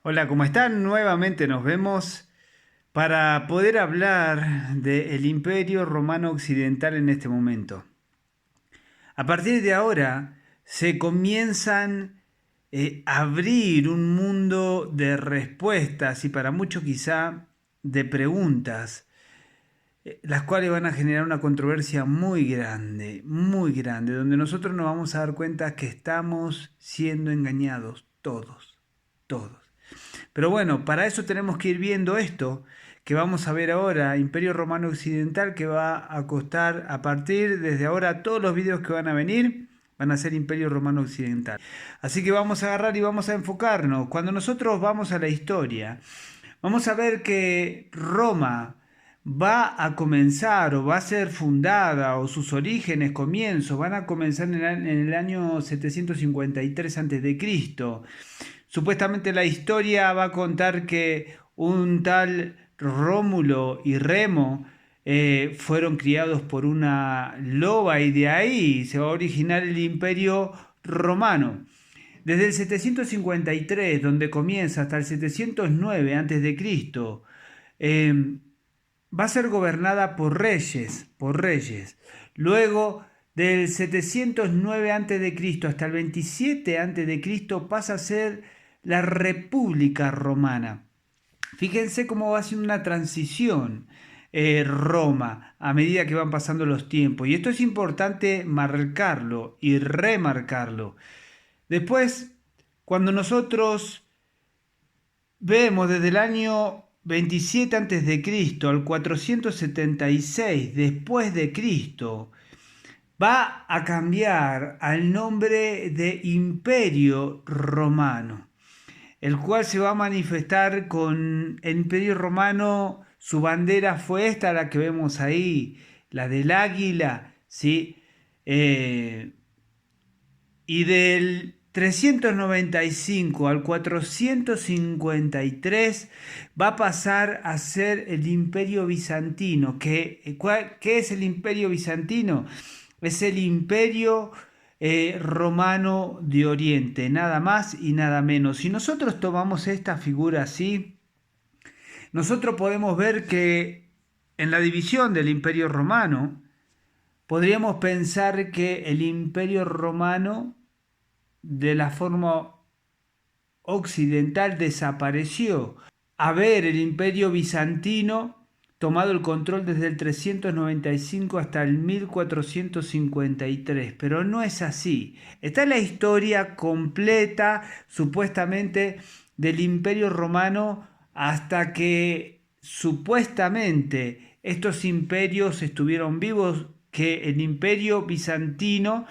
Hola, ¿cómo están? Nuevamente nos vemos para poder hablar del Imperio Romano Occidental en este momento. A partir de ahora se comienzan a abrir un mundo de respuestas y para muchos quizá de preguntas, las cuales van a generar una controversia muy grande, donde nosotros nos vamos a dar cuenta que estamos siendo engañados todos. Pero bueno, para eso tenemos que ir viendo esto que vamos a ver ahora, Imperio Romano Occidental, que va a costar a partir desde ahora todos los videos que van a venir van a ser Imperio Romano Occidental. Así que vamos a agarrar y vamos a enfocarnos. Cuando nosotros vamos a la historia, vamos a ver que Roma va a comenzar o va a ser fundada o sus orígenes, comienzos, van a comenzar en el año 753 a.C. Supuestamente la historia va a contar que un tal Rómulo y Remo fueron criados por una loba y de ahí se va a originar el Imperio Romano. Desde el 753, donde comienza, hasta el 709 a.C., va a ser gobernada por reyes. Luego, del 709 a.C. hasta el 27 a.C. pasa a ser la República Romana. Fíjense cómo va haciendo una transición Roma a medida que van pasando los tiempos. Y esto es importante marcarlo y remarcarlo. Después, cuando nosotros vemos desde el año 27 a.C. al 476 después de Cristo, va a cambiar al nombre de Imperio Romano, el cual se va a manifestar con el Imperio Romano. Su bandera fue esta, la que vemos ahí, la del águila, ¿sí? Y del 395 al 453 va a pasar a ser el Imperio Bizantino. ¿Qué es el Imperio Bizantino? Es el Imperio Romano de Oriente, nada más y nada menos. Si nosotros tomamos esta figura así, nosotros podemos ver que en la división del Imperio Romano, podríamos pensar que el Imperio Romano de la forma occidental desapareció. A ver, el Imperio Bizantino tomado el control desde el 395 hasta el 1453, pero no es así. Está la historia completa, supuestamente, del Imperio Romano hasta que supuestamente estos imperios estuvieron vivos, que el Imperio Bizantino,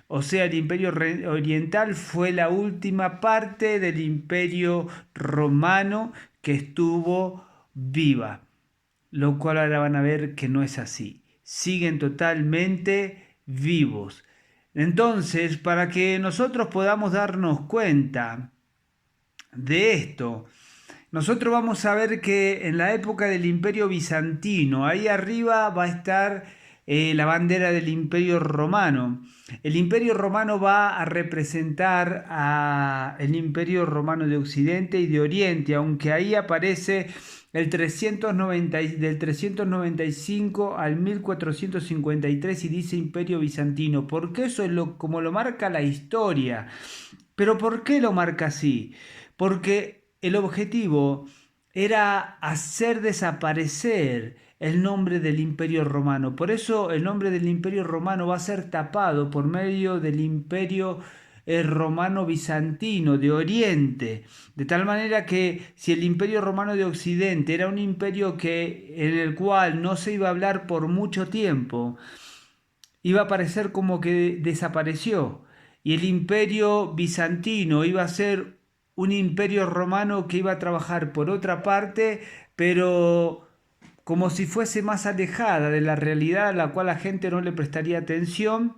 o sea, el Imperio Oriental, fue la última parte del Imperio Romano que estuvo viva, lo cual ahora van a ver que no es así. Siguen totalmente vivos. Entonces, para que nosotros podamos darnos cuenta de esto, nosotros vamos a ver que en la época del Imperio Bizantino, ahí arriba va a estar la bandera del Imperio Romano. El Imperio Romano va a representar al Imperio Romano de Occidente y de Oriente, aunque ahí aparece del 395 al 1453 y dice Imperio Bizantino, porque eso es como lo marca la historia. Pero ¿por qué lo marca así? Porque el objetivo era hacer desaparecer el nombre del Imperio Romano. Por eso el nombre del Imperio Romano va a ser tapado por medio del Imperio Romano Bizantino de Oriente. De tal manera que si el Imperio Romano de Occidente era un imperio en el cual no se iba a hablar por mucho tiempo, iba a parecer como que desapareció. Y el Imperio Bizantino iba a ser un imperio romano que iba a trabajar por otra parte, pero como si fuese más alejada de la realidad a la cual la gente no le prestaría atención.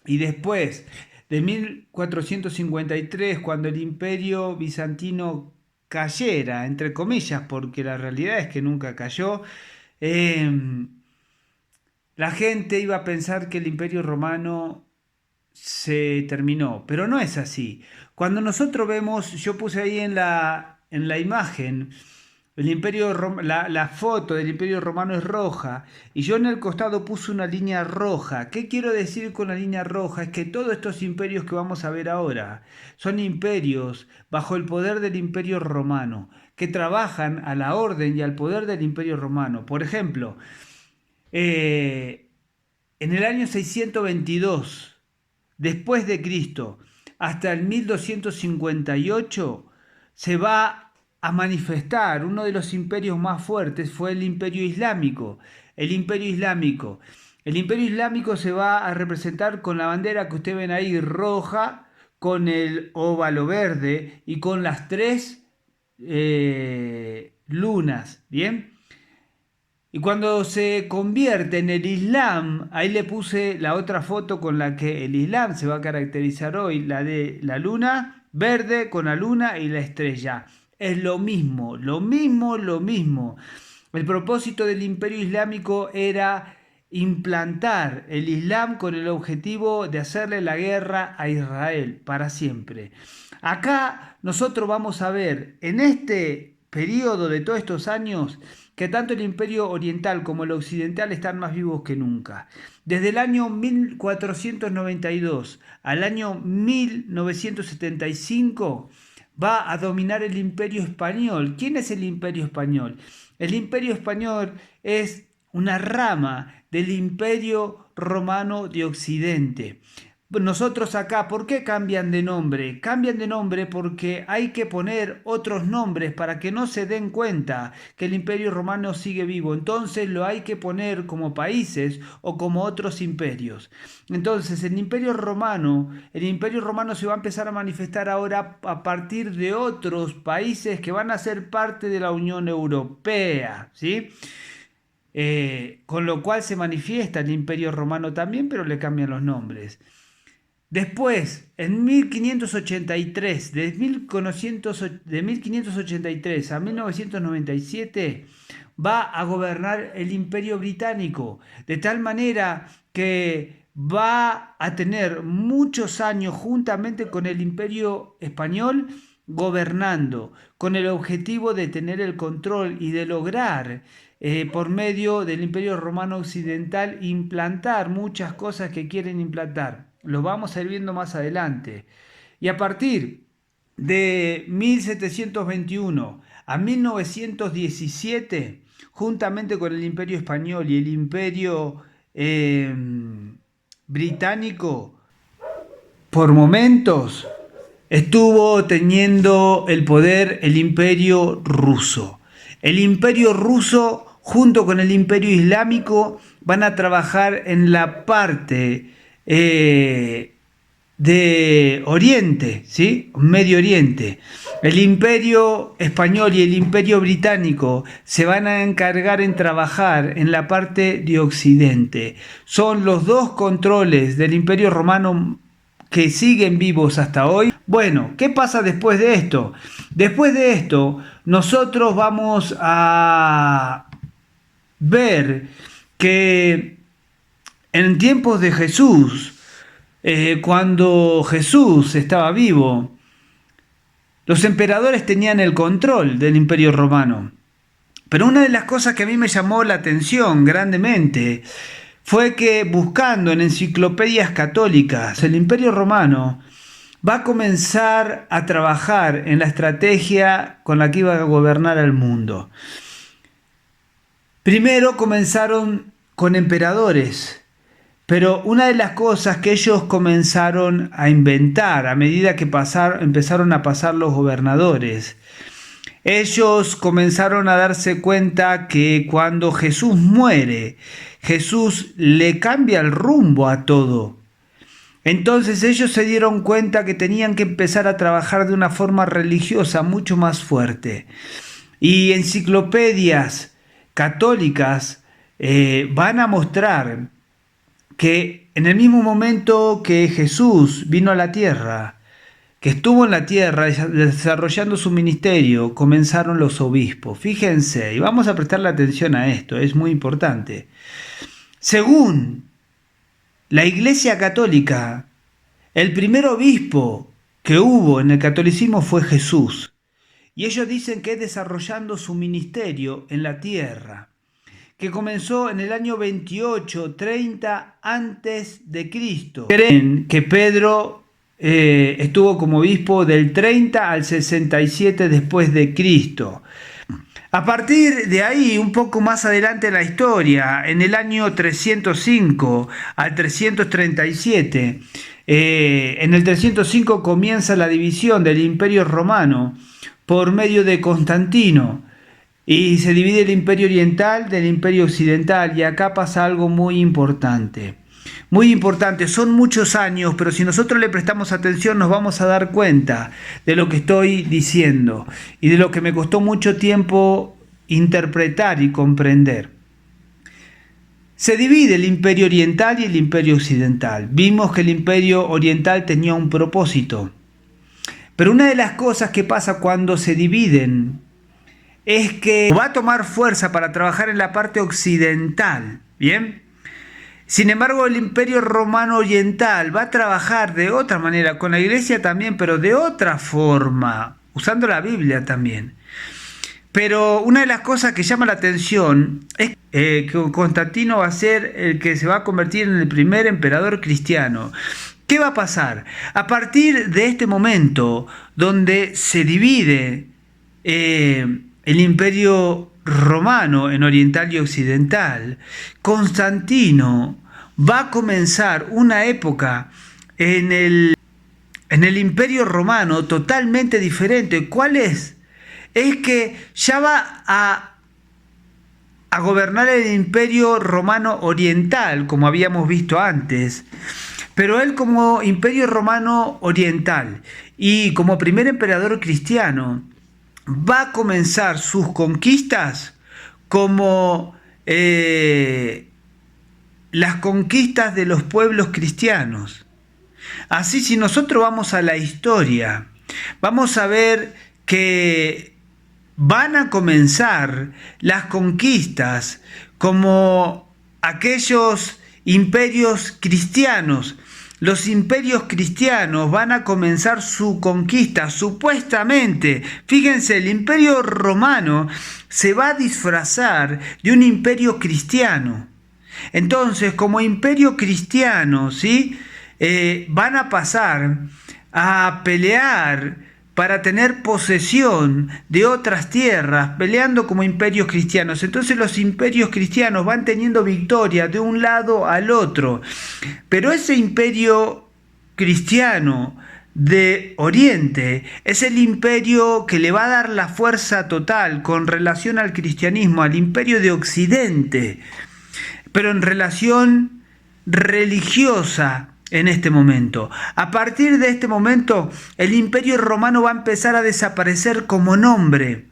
Y después de 1453, cuando el Imperio Bizantino cayera, entre comillas, porque la realidad es que nunca cayó, eh, la gente iba a pensar que el Imperio Romano se terminó, pero no es así. Cuando nosotros vemos, yo puse ahí en en la imagen, la foto del Imperio Romano es roja y yo en el costado puse una línea roja. ¿Qué quiero decir con la línea roja? Es que todos estos imperios que vamos a ver ahora son imperios bajo el poder del Imperio Romano, que trabajan a la orden y al poder del Imperio Romano. Por ejemplo, en el año 622 después de Cristo hasta el 1258 se va a manifestar uno de los imperios más fuertes. Fue el Imperio Islámico. El Imperio Islámico. El Imperio Islámico se va a representar con la bandera que ustedes ven ahí roja, con el óvalo verde y con las tres lunas. ¿Bien? Y cuando se convierte en el Islam, ahí le puse la otra foto con la que el Islam se va a caracterizar hoy, la de la luna verde con la luna y la estrella. Es lo mismo, lo mismo, lo mismo. El propósito del Imperio Islámico era implantar el Islam con el objetivo de hacerle la guerra a Israel para siempre. Acá nosotros vamos a ver en este periodo de todos estos años que tanto el Imperio Oriental como el Occidental están más vivos que nunca. Desde el año 1492 al año 1975 va a dominar el Imperio Español. ¿Quién es el Imperio Español? El Imperio Español es una rama del Imperio Romano de Occidente. Nosotros acá, ¿por qué cambian de nombre? Cambian de nombre porque hay que poner otros nombres para que no se den cuenta que el Imperio Romano sigue vivo. Entonces lo hay que poner como países o como otros imperios. Entonces el Imperio Romano se va a empezar a manifestar ahora a partir de otros países que van a ser parte de la Unión Europea, ¿sí? Con lo cual se manifiesta el Imperio Romano también, pero le cambian los nombres. Después, en 1583, de 1583 a 1997, va a gobernar el Imperio Británico, de tal manera que va a tener muchos años juntamente con el Imperio Español gobernando, con el objetivo de tener el control y de lograr por medio del Imperio Romano Occidental implantar muchas cosas que quieren implantar. Lo vamos a ir viendo más adelante. Y a partir de 1721 a 1917, juntamente con el Imperio Español y el Imperio Británico, por momentos estuvo teniendo el poder el Imperio Ruso. El Imperio Ruso, junto con el Imperio Islámico, van a trabajar en la parte de Oriente, ¿sí? Medio Oriente. El Imperio Español y el Imperio Británico se van a encargar en trabajar en la parte de Occidente. Son los dos controles del Imperio Romano que siguen vivos hasta hoy. Bueno, ¿qué pasa después de esto? Después de esto, nosotros vamos a ver que en tiempos de Jesús, cuando Jesús estaba vivo, los emperadores tenían el control del Imperio Romano. Pero una de las cosas que a mí me llamó la atención grandemente fue que buscando en enciclopedias católicas, el Imperio Romano va a comenzar a trabajar en la estrategia con la que iba a gobernar el mundo. Primero comenzaron con emperadores, pero una de las cosas que ellos comenzaron a inventar a medida que empezaron a pasar los gobernadores, ellos comenzaron a darse cuenta que cuando Jesús muere, Jesús le cambia el rumbo a todo. Entonces ellos se dieron cuenta que tenían que empezar a trabajar de una forma religiosa mucho más fuerte. Y enciclopedias católicas van a mostrar que en el mismo momento que Jesús vino a la tierra, que estuvo en la tierra desarrollando su ministerio, comenzaron los obispos. Fíjense, y vamos a prestarle atención a esto, es muy importante. Según la Iglesia Católica, el primer obispo que hubo en el catolicismo fue Jesús. Y ellos dicen que es desarrollando su ministerio en la tierra, que comenzó en el año 28-30 antes de Cristo. Creen que Pedro estuvo como obispo del 30 al 67 después de Cristo. A partir de ahí, un poco más adelante en la historia, en el año 305 al 337, en el 305 comienza la división del Imperio Romano por medio de Constantino y se divide el Imperio Oriental del Imperio Occidental, y acá pasa algo muy importante. Muy importante, son muchos años, pero si nosotros le prestamos atención nos vamos a dar cuenta de lo que estoy diciendo y de lo que me costó mucho tiempo interpretar y comprender. Se divide el Imperio Oriental y el Imperio Occidental. Vimos que el Imperio Oriental tenía un propósito, pero una de las cosas que pasa cuando se dividen es que va a tomar fuerza para trabajar en la parte occidental, ¿bien? Sin embargo, el Imperio Romano Oriental va a trabajar de otra manera, con la Iglesia también, pero de otra forma, usando la Biblia también. Pero una de las cosas que llama la atención es que Constantino va a ser el que se va a convertir en el primer emperador cristiano. ¿Qué va a pasar? A partir de este momento, donde se divide el Imperio Romano en oriental y occidental, Constantino va a comenzar una época en el Imperio Romano totalmente diferente. ¿Cuál es? Es que ya va a gobernar el Imperio Romano Oriental, como habíamos visto antes, pero él como Imperio Romano Oriental y como primer emperador cristiano, va a comenzar sus conquistas como las conquistas de los pueblos cristianos. Así, si nosotros vamos a la historia, vamos a ver que van a comenzar las conquistas como aquellos imperios cristianos. Los imperios cristianos van a comenzar su conquista, supuestamente. Fíjense, el Imperio Romano se va a disfrazar de un imperio cristiano. Entonces, como imperio cristiano, ¿sí? Van a pasar a pelear para tener posesión de otras tierras, peleando como imperios cristianos. Entonces los imperios cristianos van teniendo victoria de un lado al otro. Pero ese imperio cristiano de Oriente es el imperio que le va a dar la fuerza total con relación al cristianismo, al imperio de Occidente, pero en relación religiosa. En este momento, a partir de este momento, el Imperio Romano va a empezar a desaparecer como nombre,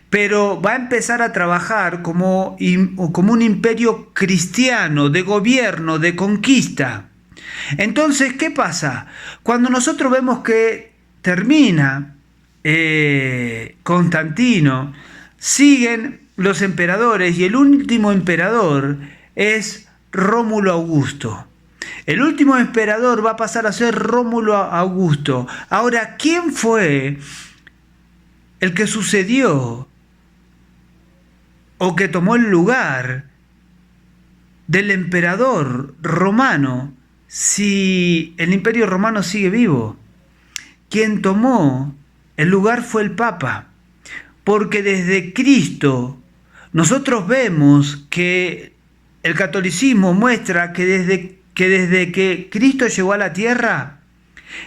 pero va a empezar a trabajar como un imperio cristiano, de gobierno, de conquista. Entonces, ¿qué pasa? Cuando nosotros vemos que termina Constantino, siguen los emperadores y el último emperador es Rómulo Augusto. El último emperador va a pasar a ser Rómulo Augusto. Ahora, ¿quién fue el que sucedió o que tomó el lugar del emperador romano si el Imperio Romano sigue vivo? Quien tomó el lugar fue el Papa, porque desde Cristo nosotros vemos que el catolicismo muestra que desde que Cristo llegó a la tierra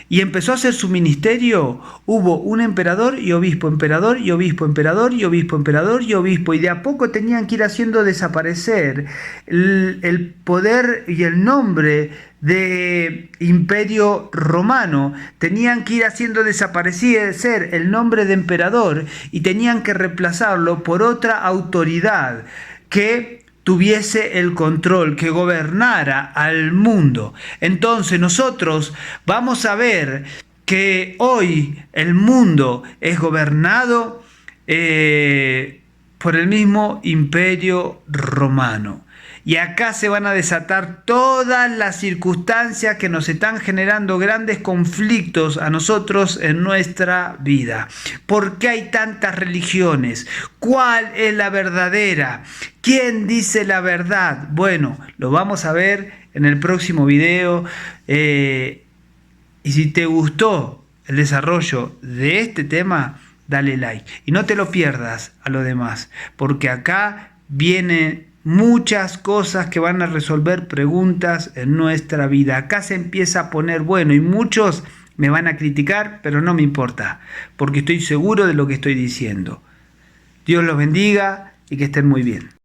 y empezó a hacer su ministerio, hubo un emperador y obispo, emperador y obispo, emperador y obispo, emperador y obispo, y de a poco tenían que ir haciendo desaparecer el poder y el nombre de Imperio Romano. Tenían que ir haciendo desaparecer el nombre de emperador y tenían que reemplazarlo por otra autoridad que tuviese el control, que gobernara al mundo. Entonces nosotros vamos a ver que hoy el mundo es gobernado por el mismo Imperio Romano. Y acá se van a desatar todas las circunstancias que nos están generando grandes conflictos a nosotros en nuestra vida. ¿Por qué hay tantas religiones? ¿Cuál es la verdadera? ¿Quién dice la verdad? Bueno, lo vamos a ver en el próximo video. Y si te gustó el desarrollo de este tema, dale like. Y no te lo pierdas a lo demás, porque acá vienen muchas cosas que van a resolver preguntas en nuestra vida. Acá se empieza a poner bueno y muchos me van a criticar, pero no me importa, porque estoy seguro de lo que estoy diciendo. Dios los bendiga y que estén muy bien.